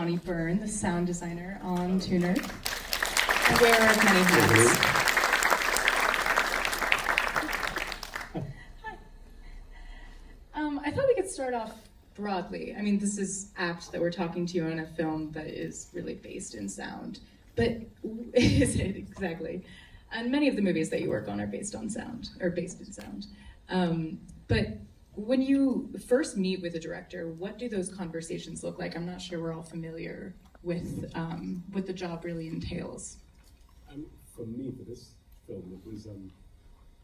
Johnnie Burn, the sound designer on Tuner. I wear many hats. Hi. I thought we could start off broadly. I mean, this is apt that we're talking to you on a film that is really based in sound. But is it exactly? And many of the movies that you work on are based on sound, or based in sound. But when you first meet with a director, what do those conversations look like? I'm not sure we're all familiar with what the job really entails. For me, for this film, it was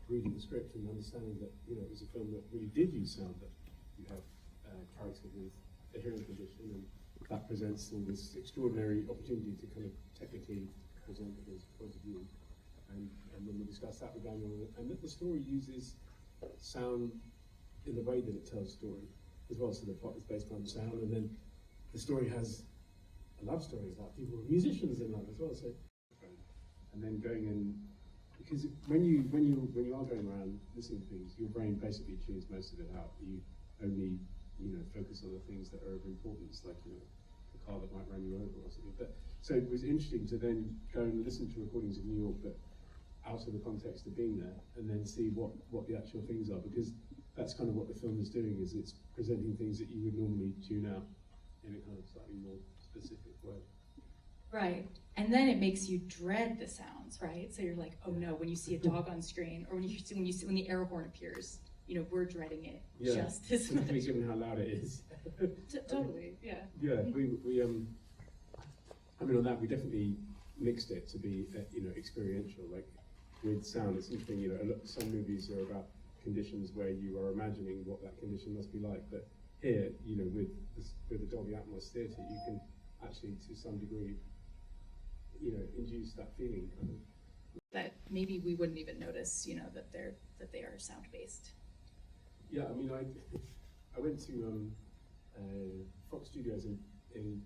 reading the script and understanding that it was a film that really did use sound. That you have a character with a hearing condition, and that presents all this extraordinary opportunity to kind of technically present his point of view. And then we discussed that with Daniel, and that the story uses sound in the way that it tells story as well. So the plot is based on sound, and then the story has a love story about people who are musicians in love as well. So, and then going in, because when you are going around listening to things, your brain basically tunes most of it out. You only focus on the things that are of importance, like the car that might run you over or something. But so it was interesting to then go and listen to recordings of New York, but out of the context of being there, and then see what the actual things are, because that's kind of what the film is doing, is it's presenting things that you would normally tune out in a kind of slightly more specific way. Right, and then it makes you dread the sounds, right? So you're like, oh no, when you see a dog on screen, or when the air horn appears, we're dreading it just as much. Given how loud it is. Totally, yeah. Yeah, we I mean, on that we definitely mixed it to be experiential, like with sound. It's interesting, some movies are about conditions where you are imagining what that condition must be like, but here, with the Dolby Atmos theatre, you can actually, to some degree, induce that feeling kind of. That maybe we wouldn't even notice, that they are sound based. Yeah, I mean, I went to Fox Studios in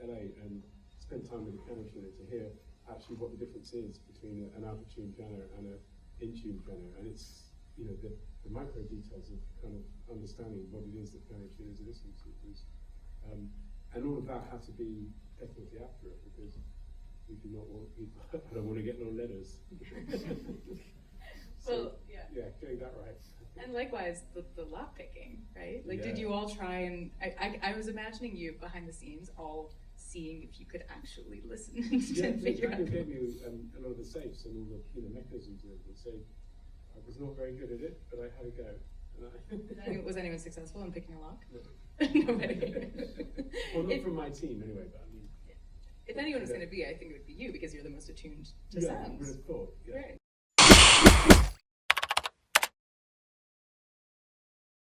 LA and spent time with a piano tuner to hear actually what the difference is between an out-of-tune piano and an in-tune piano, and it's the micro details of kind of understanding what it is that piano tuners are listening to, and all of that had to be technically accurate, because we do not want people. I don't want to get no letters. Well, yeah. Yeah, getting that right. And likewise, the lock picking, right? Like, Yeah. Did you all try and I was imagining you behind the scenes, all seeing if you could actually listen to figure out. Daniel gave me a lot of the safes and all the mechanisms of it, and so I was not very good at it, but I had a go. And Was anyone successful in picking a lock? No. Nobody. Well, not from my team anyway, but I mean. If anyone was going to be, I think it would be you, because you're the most attuned to Yeah, sounds. I would have thought. Yeah. Right.